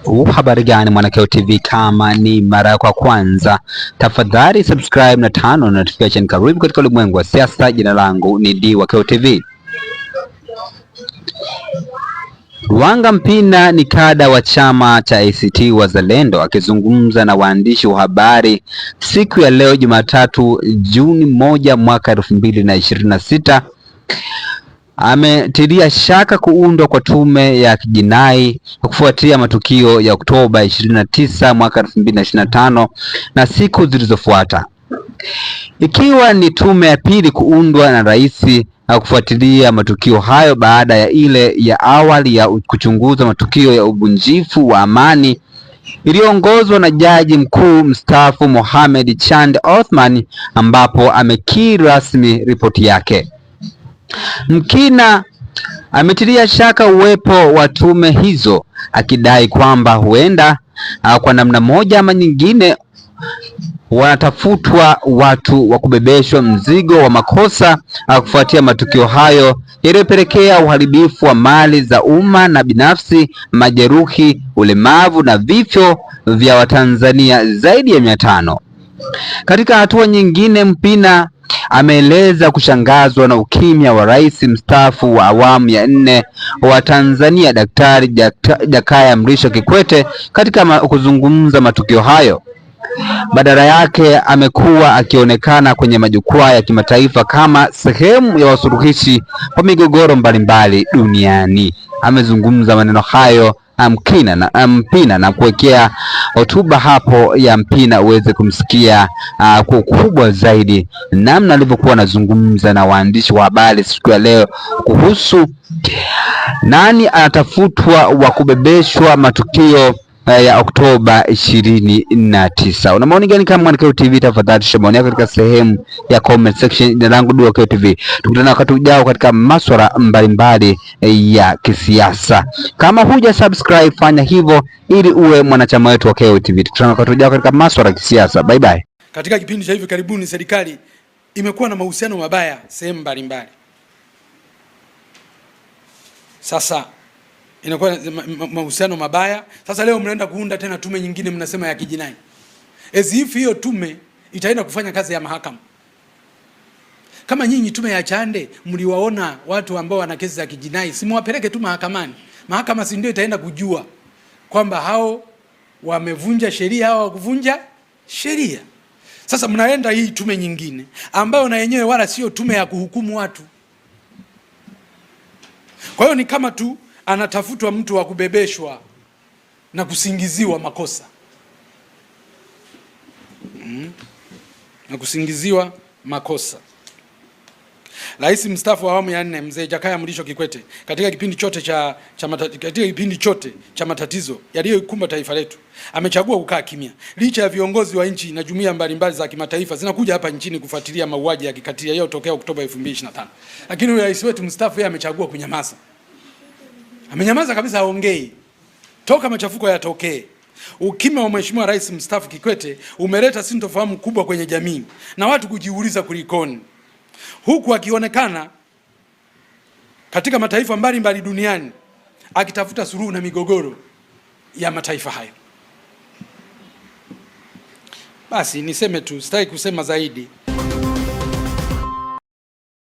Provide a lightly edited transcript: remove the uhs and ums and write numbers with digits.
Habari gani Mwanakyeo TV, kama ni mara yako ya kwanza tafadhali subscribe na tano notification. Karibu katika ulimwengu wa siasa. Jina langu ni Mwanakyeo TV. Luhanga Mpina ni kada wa chama cha ACT Wazalendo akizungumza na waandishi wa habari siku ya leo Jumatatu Juni 1 mwaka 2026. Ametilia shaka kuundwa kwa tume ya kijinai kufuatia matukio ya Oktoba 29 mwaka 2025 na siku zilizofuata, ikiwa ni tume ya pili kuundwa na rais kufuatilia matukio hayo baada ya ile ya awali ya kuchunguza matukio ya uvunjifu wa amani iliyoongozwa na Jaji Mkuu mstaafu Mohamed Chande Othman, ambapo amekiri rasmi ripoti yake. Mpina ametilia shaka uwepo wa tume hizo, akidai kwamba huenda kwa namna moja ama nyingine wanatafutwa watu wa kubebeshwa mzigo wa makosa kufuatia matukio hayo yaliyopelekea uharibifu wa mali za umma na binafsi, majeruhi, ulemavu na vifo vya Watanzania zaidi ya 500. Katika hatua nyingine, Mpina ameeleza kushangazwa na ukimya wa rais mstaafu wa awamu ya 4 wa Tanzania Daktari Jakaya Mrisho Kikwete katika kuzungumza matukio hayo. Badala yake amekuwa akionekana kwenye majukwaa ya kimataifa kama sehemu ya wasuluhishi wa migogoro mbalimbali duniani. Amezungumza maneno hayo Mpina na kuwekea hotuba hapo ya Mpina uweze kumsikia kwa ukubwa zaidi namna alivyokuwa anazungumza na waandishi wa habari siku ya leo kuhusu nani anatafutwa wa kubebeshwa matukio ya Oktoba 29. Una maoni gani kama Mwanakyeo TV? Tafadhali share maoni yako katika sehemu ya comment section. Jina langu Mwanakyeo TV. Tukutana wakati ujao katika masuala mbalimbali ya kisiasa. Kama huja subscribe, fanya hivyo ili uwe mwanachama wetu wa Mwanakyeo TV. Tukutana wakati ujao katika masuala ya kisiasa. Bye bye. Katika kipindi cha hivi karibuni serikali imekuwa na mahusiano mabaya sehemu mbalimbali. Sasa inakuwa mahusiano mabaya. Sasa leo mnaenda kuunda tena tume nyingine, mnasema ya kijinai. As if hiyo tume itaenda kufanya kazi ya mahakama. Kama nyinyi tume ya Chande mliwaona watu ambao wana kesi za kijinai, si mwapeleke tu mahakamani. Mahakama si ndio itaenda kujua kwamba hao wamevunja sheria au kuvunja sheria. Sasa mnaenda hii tume nyingine ambayo na yenyewe wala sio tume ya kuhukumu watu. Kwa hiyo ni kama tu anatafutwa mtu wa kubebeshwa na kusingiziwa makosa. Na kusingiziwa makosa. Rais mstaafu wa awamu ya 4 Mzee Jakaya Mrisho Kikwete katika kipindi chote cha matatizo yaliyokumba taifa letu amechagua kukaa kimya, licha ya viongozi wa nchi na jumuiya mbalimbali za kimataifa zinakuja hapa nchini kufuatilia mauaji ya kikatili yaliyotokea Oktoba 2025. Lakini rais wetu mstaafu yeye amechagua kunyamaza. Amenyamaza kabisa, haongei toka machafuko yatokee. Ukimya wa Mheshimiwa Rais mstaafu Kikwete umeleta sintofahamu kubwa kwenye jamii na watu kujiuliza kulikoni, huku akionekana katika mataifa mbalimbali duniani akitafuta suluhu na migogoro ya mataifa hayo. Basi niseme tu, sitaki kusema zaidi.